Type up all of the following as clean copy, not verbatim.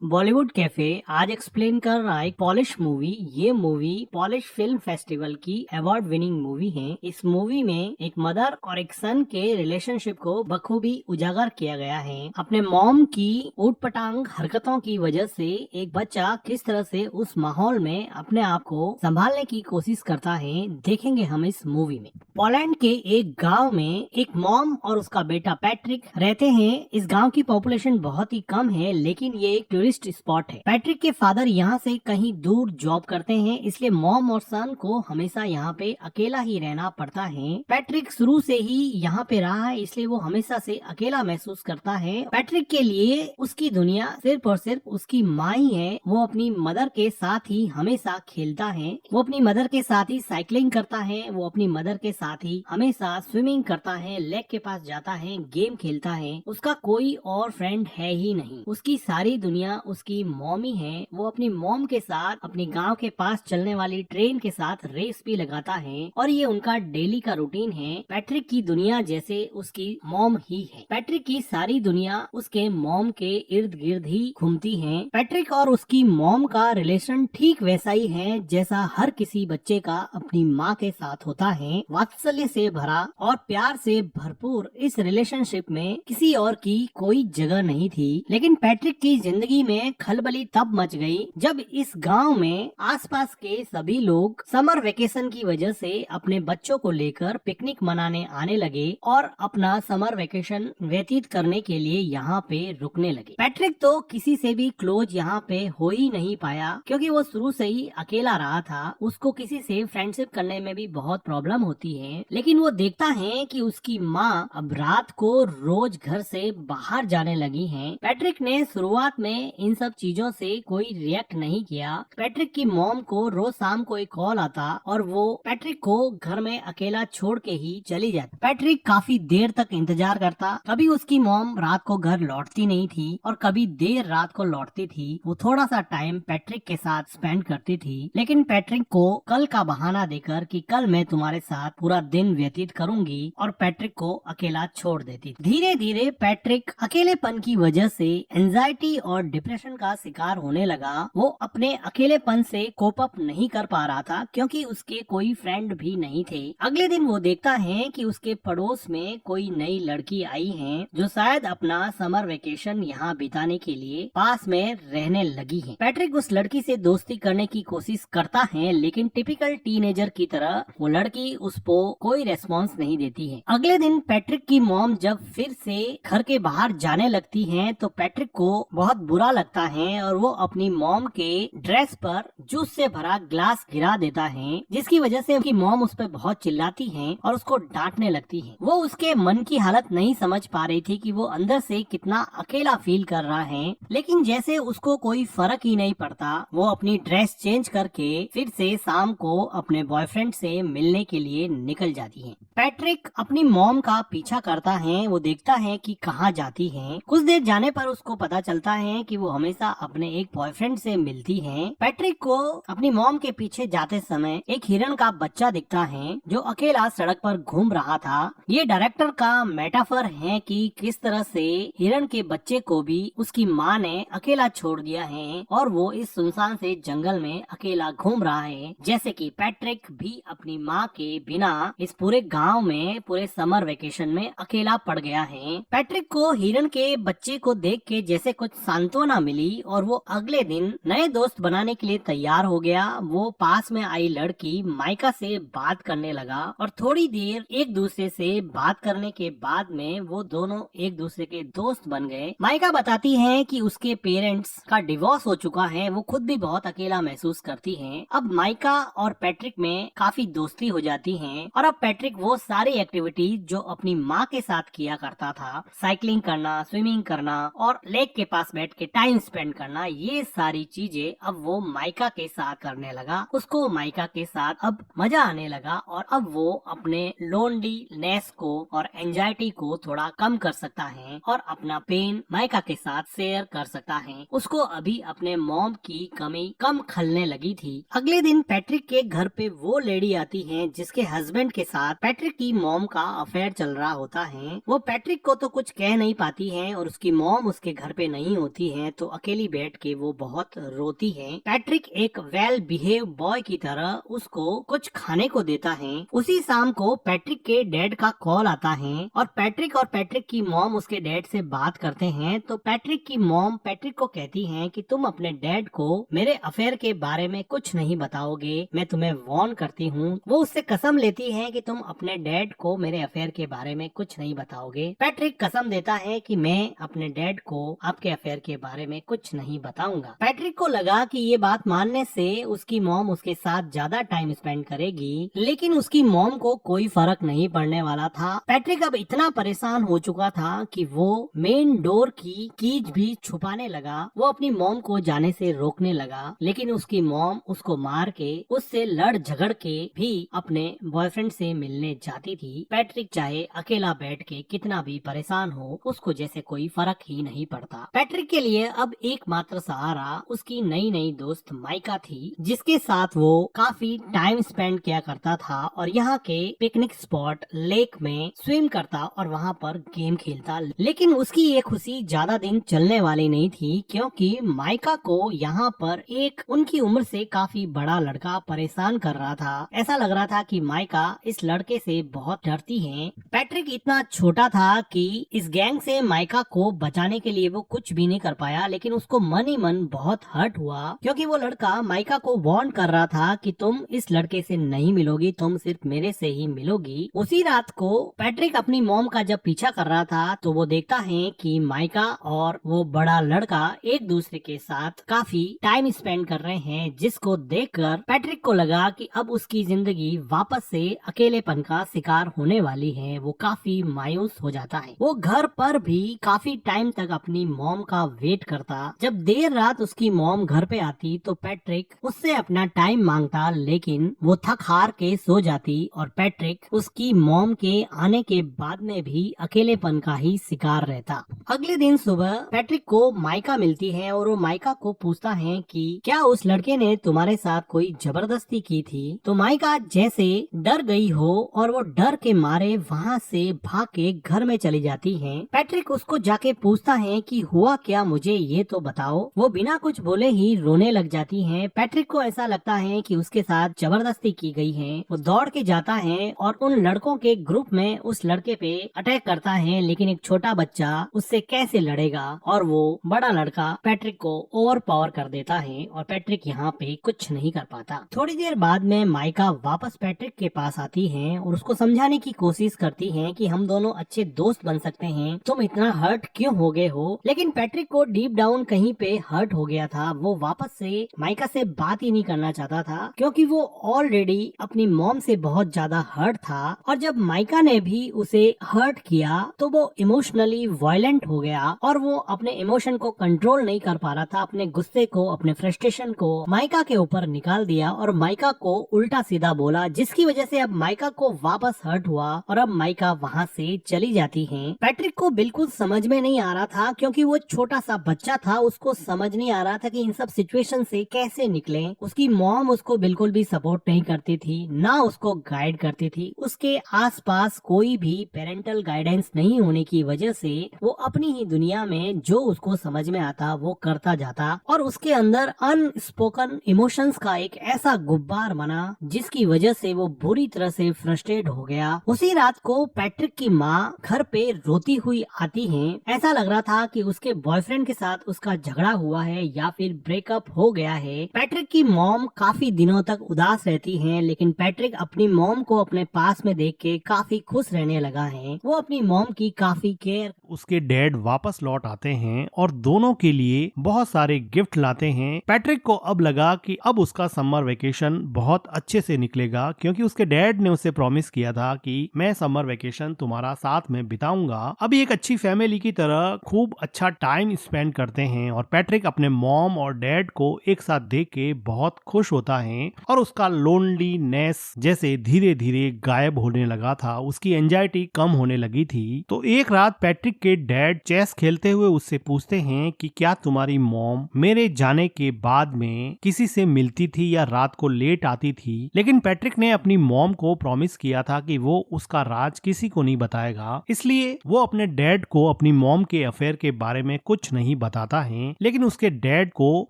Bollywood cafe आज explain कर रहा है एक पॉलिश मूवी। ये मूवी पॉलिश फिल्म फेस्टिवल की अवार्ड विनिंग मूवी है। इस मूवी में एक मदर और एक सन के रिलेशनशिप को बखूबी उजागर किया गया है। अपने मॉम की ऊटपटांग हरकतों की वजह से एक बच्चा किस तरह से उस माहौल में अपने आप को संभालने की कोशिश करता है, देखेंगे हम इस मूवी में। पोलैंड के एक गांव में एक मॉम और उसका बेटा पैट्रिक रहते हैं। इस गांव की पॉपुलेशन बहुत ही कम है, लेकिन ये एक टूरिस्ट स्पॉट है। पैट्रिक के फादर यहाँ से कहीं दूर जॉब करते हैं, इसलिए मॉम और सन को हमेशा यहाँ पे अकेला ही रहना पड़ता है। पैट्रिक शुरू से ही यहाँ पे रहा है, इसलिए वो हमेशा से अकेला महसूस करता है। पैट्रिक के लिए उसकी दुनिया सिर्फ और सिर्फ उसकी माँ ही है। वो अपनी मदर के साथ ही हमेशा खेलता है, वो अपनी मदर के साथ ही साइकिलिंग करता है, वो अपनी मदर के साथ ही हमेशा स्विमिंग करता है, लेक के पास जाता है, गेम खेलता है। उसका कोई और फ्रेंड है ही नहीं। उसकी सारी दुनिया उसकी मॉम ही है। वो अपनी मॉम के साथ अपनी गांव के पास चलने वाली ट्रेन के साथ रेस भी लगाता है और ये उनका डेली का रूटीन है। पैट्रिक की दुनिया जैसे उसकी मॉम ही है। पैट्रिक की सारी दुनिया उसके मॉम के इर्द गिर्द ही घूमती है। पैट्रिक और उसकी मॉम का रिलेशन ठीक वैसा ही है जैसा हर किसी बच्चे का अपनी माँ के साथ होता है। वात्सल्य से भरा और प्यार से भरपूर इस रिलेशनशिप में किसी और की कोई जगह नहीं थी। लेकिन पैट्रिक की जिंदगी में खलबली तब मच गई जब इस गांव में आसपास के सभी लोग समर वेकेशन की वजह से अपने बच्चों को लेकर पिकनिक मनाने आने लगे और अपना समर वेकेशन व्यतीत करने के लिए यहाँ पे रुकने लगे। पैट्रिक तो किसी से भी क्लोज यहाँ पे हो ही नहीं पाया, क्योंकि वो शुरू से ही अकेला रहा था। उसको किसी से फ्रेंडशिप करने में भी बहुत प्रॉब्लम होती है। लेकिन वो देखता है कि उसकी माँ अब रात को रोज घर से बाहर जाने लगी हैं। पैट्रिक ने शुरुआत में इन सब चीजों से कोई रिएक्ट नहीं किया। पैट्रिक की मॉम को रोज शाम को एक कॉल आता और वो पैट्रिक को घर में अकेला छोड़ के ही चली जाती। पैट्रिक काफी देर तक इंतजार करता। कभी उसकी मॉम रात को घर लौटती नहीं थी और कभी देर रात को लौटती थी। वो थोड़ा सा टाइम पैट्रिक के साथ स्पेंड करती थी, लेकिन पैट्रिक को कल का बहाना देकर कि कल मैं तुम्हारे साथ पूरा दिन व्यतीत करूंगी और पैट्रिक को अकेला छोड़ देती थी। धीरे धीरे पैट्रिक अकेलेपन की वजह से एंजाइटी और डिप्रेशन का शिकार होने लगा। वो अपने अकेलेपन से कोप अप नहीं कर पा रहा था, क्योंकि उसके कोई फ्रेंड भी नहीं थे। अगले दिन वो देखता है कि उसके पड़ोस में कोई नई लड़की आई है जो शायद अपना समर वेकेशन यहाँ बिताने के लिए पास में रहने लगी है। पैट्रिक उस लड़की से दोस्ती करने की कोशिश करता है, लेकिन टिपिकल टीनेजर की तरह वो लड़की उसको कोई रेस्पॉन्स नहीं देती है। अगले दिन पैट्रिक की मॉम जब फिर से घर के बाहर जाने लगती हैं, तो पैट्रिक को बहुत बुरा लगता है और वो अपनी मॉम के ड्रेस पर जूस से भरा ग्लास गिरा देता है, जिसकी वजह से उसकी मॉम उस पर बहुत चिल्लाती है और उसको डांटने लगती है। वो उसके मन की हालत नहीं समझ पा रही थी कि वो अंदर से कितना अकेला फील कर रहा है, लेकिन जैसे उसको कोई फर्क ही नहीं पड़ता, वो अपनी ड्रेस चेंज करके फिर से शाम को अपने बॉयफ्रेंड से मिलने के लिए निकल जाती है। पैट्रिक अपनी मॉम का पीछा करता है। वो देखता है कि कहाँ जाती है। कुछ देर जाने पर उसको पता चलता है कि वो हमेशा अपने एक बॉयफ्रेंड से मिलती है। पैट्रिक को अपनी मॉम के पीछे जाते समय एक हिरन का बच्चा दिखता है जो अकेला सड़क पर घूम रहा था। ये डायरेक्टर का मेटाफर है कि किस तरह से हिरन के बच्चे को भी उसकी माँ ने अकेला छोड़ दिया है और वो इस सुनसान से जंगल में अकेला घूम रहा है, जैसे कि पैट्रिक भी अपनी माँ के बिना इस पूरे गांव में पूरे समर वेकेशन में अकेला पड़ गया है। पैट्रिक को हिरन के बच्चे को देख के जैसे कुछ सांत्वना मिली और वो अगले दिन नए दोस्त बनाने के लिए तैयार हो गया। वो पास में आई लड़की माइका से बात करने लगा और थोड़ी देर एक दूसरे से बात करने के बाद में वो दोनों एक दूसरे के दोस्त बन गए। माइका बताती है कि उसके पेरेंट्स का डिवोर्स हो चुका है। वो खुद भी बहुत अकेला महसूस करती है। अब माइका और पैट्रिक में काफी दोस्ती हो जाती है और अब पैट्रिक वो सारी एक्टिविटीज जो अपनी माँ के साथ किया करता था, साइकिलिंग करना, स्विमिंग करना और लेक के पास बैठ के टाइम स्पेंड करना, ये सारी चीजें अब वो माइका के साथ करने लगा। उसको माइका के साथ अब मजा आने लगा और अब वो अपने लोनलीनेस को और एंजाइटी को थोड़ा कम कर सकता है और अपना पेन माइका के साथ शेयर कर सकता है। उसको अभी अपने मॉम की कमी कम खलने लगी थी। अगले दिन पैट्रिक के घर पे वो लेडी आती है जिसके हस्बैंड के साथ पैट्रिक की मॉम का अफेयर चल रहा होता है। वो पैट्रिक को तो कुछ कह नहीं पाती है और उसकी मॉम उसके घर पे नहीं होती है हैं तो अकेली बैठ के वो बहुत रोती है। पैट्रिक एक वेल बिहेव बॉय की तरह उसको कुछ खाने को देता है। उसी शाम को पैट्रिक के डैड का कॉल आता है और पैट्रिक की मॉम उसके डैड से बात करते हैं। तो पैट्रिक की मॉम पैट्रिक को कहती है कि तुम अपने डैड को मेरे अफेयर के बारे में कुछ नहीं बताओगे, मैं तुम्हें वार्न करती हूँ। वो उससे कसम लेती है कि तुम अपने डैड को मेरे अफेयर के बारे में कुछ नहीं बताओगे। पैट्रिक कसम देता है कि मैं अपने डैड को आपके अफेयर के बारे में कुछ नहीं बताऊंगा। पैट्रिक को लगा कि ये बात मानने से उसकी मॉम उसके साथ ज्यादा टाइम स्पेंड करेगी, लेकिन उसकी मॉम को कोई फर्क नहीं पड़ने वाला था। पैट्रिक अब इतना परेशान हो चुका था कि वो मेन डोर की कीज भी छुपाने लगा। वो अपनी मॉम को जाने से रोकने लगा, लेकिन उसकी मॉम उसको मार के उससे लड़ झगड़ के भी अपने बॉयफ्रेंड से मिलने जाती थी। पैट्रिक चाहे अकेला बैठ के कितना भी परेशान हो, उसको जैसे कोई फर्क ही नहीं पड़ता। पैट्रिक के लिए अब एकमात्र सहारा उसकी नई नई दोस्त माइका थी, जिसके साथ वो काफी टाइम स्पेंड किया करता था और यहाँ के पिकनिक स्पॉट लेक में स्विम करता और वहाँ पर गेम खेलता। लेकिन उसकी ये खुशी ज्यादा दिन चलने वाली नहीं थी, क्योंकि माइका को यहाँ पर एक उनकी उम्र से काफी बड़ा लड़का परेशान कर रहा था। ऐसा लग रहा था कि माइका इस लड़के से बहुत डरती है। पैट्रिक इतना छोटा था कि इस गैंग से माइका को बचाने के लिए वो कुछ भी नहीं कर पाया, लेकिन उसको मन ही मन बहुत हर्ट हुआ, क्योंकि वो लड़का माइका को वार्न कर रहा था कि तुम इस लड़के से नहीं मिलोगी, तुम सिर्फ मेरे से ही मिलोगी। उसी रात को पैट्रिक अपनी मॉम का जब पीछा कर रहा था तो वो देखता है कि माइका और वो बड़ा लड़का एक दूसरे के साथ काफी टाइम स्पेंड कर रहे हैं, जिसको देखकर पैट्रिक को लगा कि अब उसकी जिंदगी वापस से अकेलेपन का शिकार होने वाली है। वो काफी मायूस हो जाता है। वो घर पर भी काफी टाइम तक अपनी मॉम का वेट करता। जब देर रात उसकी मॉम घर पे आती तो पैट्रिक उससे अपना टाइम मांगता, लेकिन वो थक हार के सो जाती और पैट्रिक उसकी मॉम के आने के बाद में भी अकेलेपन का ही शिकार रहता। अगले दिन सुबह पैट्रिक को माइका मिलती है और वो माइका को पूछता है कि क्या उस लड़के ने तुम्हारे साथ कोई जबरदस्ती की थी। तो माइका जैसे डर गई हो और वो डर के मारे वहाँ से भाग के घर में चली जाती है। पैट्रिक उसको जाके पूछता है कि हुआ क्या, मुझे ये तो बताओ। वो बिना कुछ बोले ही रोने लग जाती है। पैट्रिक को ऐसा लगता है कि उसके साथ जबरदस्ती की गई है। वो दौड़ के जाता है और उन लड़कों के ग्रुप में उस लड़के पे अटैक करता है, लेकिन एक छोटा बच्चा उससे कैसे लड़ेगा और वो बड़ा लड़का पैट्रिक को ओवर पावर कर देता है और पैट्रिक यहाँ पे कुछ नहीं कर पाता। थोड़ी देर बाद में माइका वापस पैट्रिक के पास आती है और उसको समझाने की कोशिश करती है कि हम दोनों अच्छे दोस्त बन सकते हैं, तुम इतना हर्ट क्यों हो गए हो। लेकिन पैट्रिक को डीप डाउन कहीं पे हर्ट हो गया था। वो वापस से माइका से बात ही नहीं करना चाहता था, क्योंकि वो ऑलरेडी अपनी मॉम से बहुत ज्यादा हर्ट था और जब माइका ने भी उसे हर्ट किया तो वो इमोशनली वायलेंट हो गया और वो अपने इमोशन को कंट्रोल नहीं कर पा रहा था। अपने गुस्से को, अपने फ्रस्ट्रेशन को माइका के ऊपर निकाल दिया और माइका को उल्टा सीधा बोला, जिसकी वजह से अब माइका को वापस हर्ट हुआ और अब माइका वहाँ से चली जाती है। पैट्रिक को बिल्कुल समझ में नहीं आ रहा था, क्योंकि वो छोटा सा बच्चा था, उसको समझ नहीं आ रहा था कि इन सब सिचुएशन से कैसे निकले। उसकी मॉम उसको बिल्कुल भी सपोर्ट नहीं करती थी, ना उसको गाइड करती थी। उसके आसपास कोई भी पेरेंटल गाइडेंस नहीं होने की वजह से वो अपनी ही दुनिया में जो उसको समझ में आता वो करता जाता और उसके अंदर अनस्पोकन इमोशंस का एक ऐसा गुब्बार बना, जिसकी वजह से वो बुरी तरह से फ्रस्ट्रेट हो गया। उसी रात को पैट्रिक की माँ घर पे रोती हुई आती है। ऐसा लग रहा था कि उसके बॉयफ्रेंड के साथ उसका झगड़ा हुआ है या फिर ब्रेकअप हो गया है। पैट्रिक की मॉम काफी दिनों तक उदास रहती है, लेकिन पैट्रिक अपनी मॉम को अपने पास में देख के काफी खुश रहने लगा है। वो अपनी मॉम की काफी केयर। उसके डैड वापस लौट आते हैं और दोनों के लिए बहुत सारे गिफ्ट लाते हैं। पैट्रिक को अब लगा कि अब उसका समर वेकेशन बहुत अच्छे से निकलेगा, क्योंकि उसके डैड ने उसे प्रॉमिस किया था कि मैं समर वेकेशन तुम्हारा साथ में बिताऊंगा। अभी एक अच्छी फैमिली की तरह खूब अच्छा टाइम स्पेंड करते हैं और पैट्रिक अपने मॉम और डैड को एक साथ देख के बहुत खुश होता है और उसका लोनलीनेस जैसे धीरे धीरे गायब होने लगा था, उसकी एंजाइटी कम होने लगी थी। तो एक रात पैट्रिक के डैड चेस खेलते हुए उससे पूछते हैं कि क्या तुम्हारी मॉम मेरे जाने के बाद में किसी से मिलती थी या रात को लेट आती थी। लेकिन पैट्रिक ने अपनी मॉम को प्रॉमिस किया था कि वो उसका राज किसी को नहीं बताएगा, इसलिए वो अपने डैड को अपनी मॉम के अफेयर के बारे में कुछ नहीं बताता है, लेकिन उसके डैड को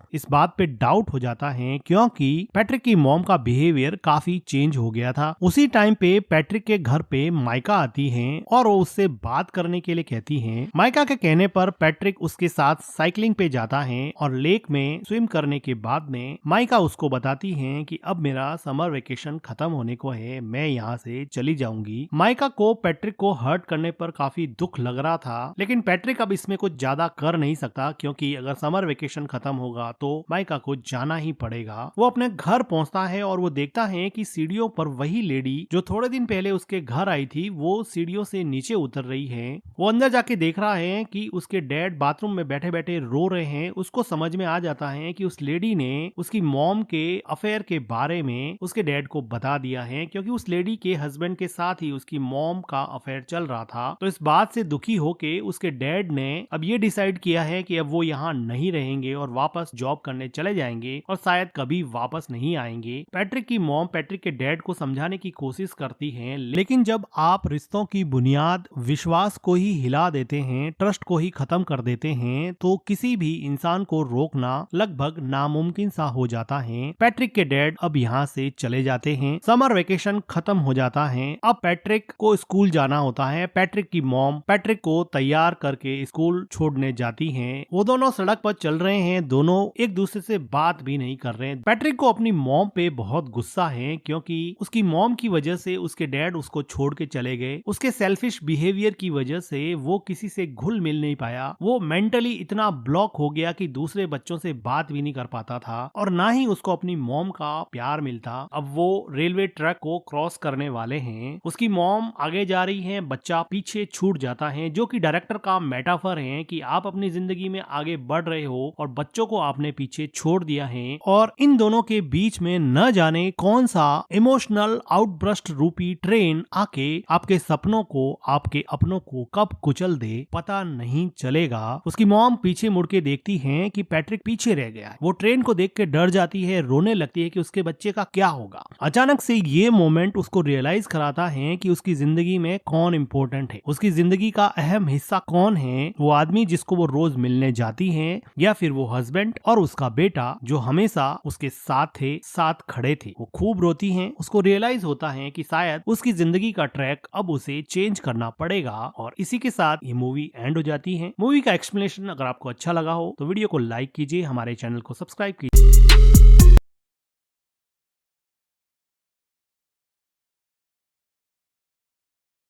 इस बात पे डाउट हो जाता है क्योंकि पैट्रिक की मॉम का बिहेवियर काफी चेंज हो गया था। उसी टाइम पे पैट्रिक के घर पे माइका आती है और वो उससे बात करने के लिए कहती है। माइका के कहने पर पैट्रिक उसके साथ साइकिलिंग पे जाता है और लेक में स्विम करने के बाद में माइका उसको बताती है कि अब मेरा समर वेकेशन खत्म होने को है, मैं यहाँ से चली जाऊंगी। माइका को पैट्रिक को हर्ट करने पर काफी दुख लग रहा था, लेकिन पैट्रिक अब इसमें कुछ ज्यादा कर नहीं सकता क्योंकि अगर समर वेकेशन खत्म होगा तो माइका को जाना ही पड़ेगा। वो अपने घर पहुंचता है और वो देखता है कि सीढ़ियों पर वही लेडी जो थोड़े दिन पहले उसके घर आई थी वो सीढ़ियों से नीचे उतर रही है। वो अंदर जाके देख रहा है कि उसके डैड बाथरूम में बैठे बैठे रो रहे हैं। उसको समझ में आ जाता है कि उस लेडी ने उसकी मॉम के अफेयर के बारे में उसके डैड को बता दिया है, क्योंकि उस लेडी के हस्बैंड के साथ ही उसकी मॉम का अफेयर चल रहा था। तो इस बात से दुखी होके उसके डैड ने अब ये डिसाइड किया है कि अब वो यहाँ नहीं रहेंगे और वापस जॉब करने चले जाएंगे और शायद कभी वापस नहीं आएंगे। पैट्रिक की मॉम पैट्रिक के डैड को समझाने की कोशिश करती है, लेकिन जब आप रिश्तों की बुनियाद विश्वास को ही हिला देते हैं, ट्रस्ट को ही खत्म कर देते हैं, तो किसी भी इंसान को रोकना लगभग नामुमकिन सा हो जाता है। पैट्रिक के डैड अब यहाँ से चले जाते हैं। समर वेकेशन खत्म हो जाता है। अब पैट्रिक को स्कूल जाना होता है। पैट्रिक की मॉम पैट्रिक को तैयार करके स्कूल छोड़ने जाती हैं। वो दोनों सड़क पर चल रहे हैं, दोनों एक दूसरे से बात भी नहीं कर रहे हैं। पैट्रिक को अपनी मॉम पे बहुत गुस्सा है क्योंकि उसकी मॉम की वजह से उसके डैड उसको छोड़ के चले गए। उसके सेल्फिश बिहेवियर की वजह से वो किसी से घुल मिल नहीं पाया। वो मेंटली इतना ब्लॉक हो गया कि दूसरे बच्चों से बात भी नहीं कर पाता था और ना ही उसको अपनी मॉम का प्यार मिलता। अब वो रेलवे ट्रैक को क्रॉस करने वाले हैं। उसकी मॉम आगे जा रही है, बच्चा पीछे छूट जाता है, जो कि डायरेक्टर का मेटाफर है कि आप अपनी जिंदगी में आगे बढ़ रहे हो और बच्चों को आपने पीछे छोड़ दिया है। और इन दोनों के बीच में न जाने कौन सा इमोशनल आउटब्रस्ट रूपी ट्रेन आके आपके सपनों को, आपके अपनों को कब कुचल दे पता नहीं चलेगा। उसकी मॉम पीछे मुड़ के देखती है कि पैट्रिक पीछे रह गया है। वो ट्रेन को देख के डर जाती है, रोने लगती है कि उसके बच्चे का क्या होगा। अचानक से ये मोमेंट उसको रियलाइज कराता है कि उसकी जिंदगी में कौन इम्पोर्टेंट है, उसकी जिंदगी का अहम हिस्सा कौन है। वो आदमी जिसको वो रोज मिलने जाती है, या फिर वो हस्बैंड और उसका बेटा जो हमेशा उसके साथ थे, साथ खड़े थे। वो खूब रोती है। उसको रियलाइज होता है कि शायद उसकी जिंदगी का ट्रैक अब उसे चेंज करना पड़ेगा। और इसी के साथ ये मूवी एंड हो जाती है। मूवी का एक्सप्लेनेशन अगर आपको अच्छा लगा हो तो वीडियो को लाइक कीजिए, हमारे चैनल को सब्सक्राइब कीजिए।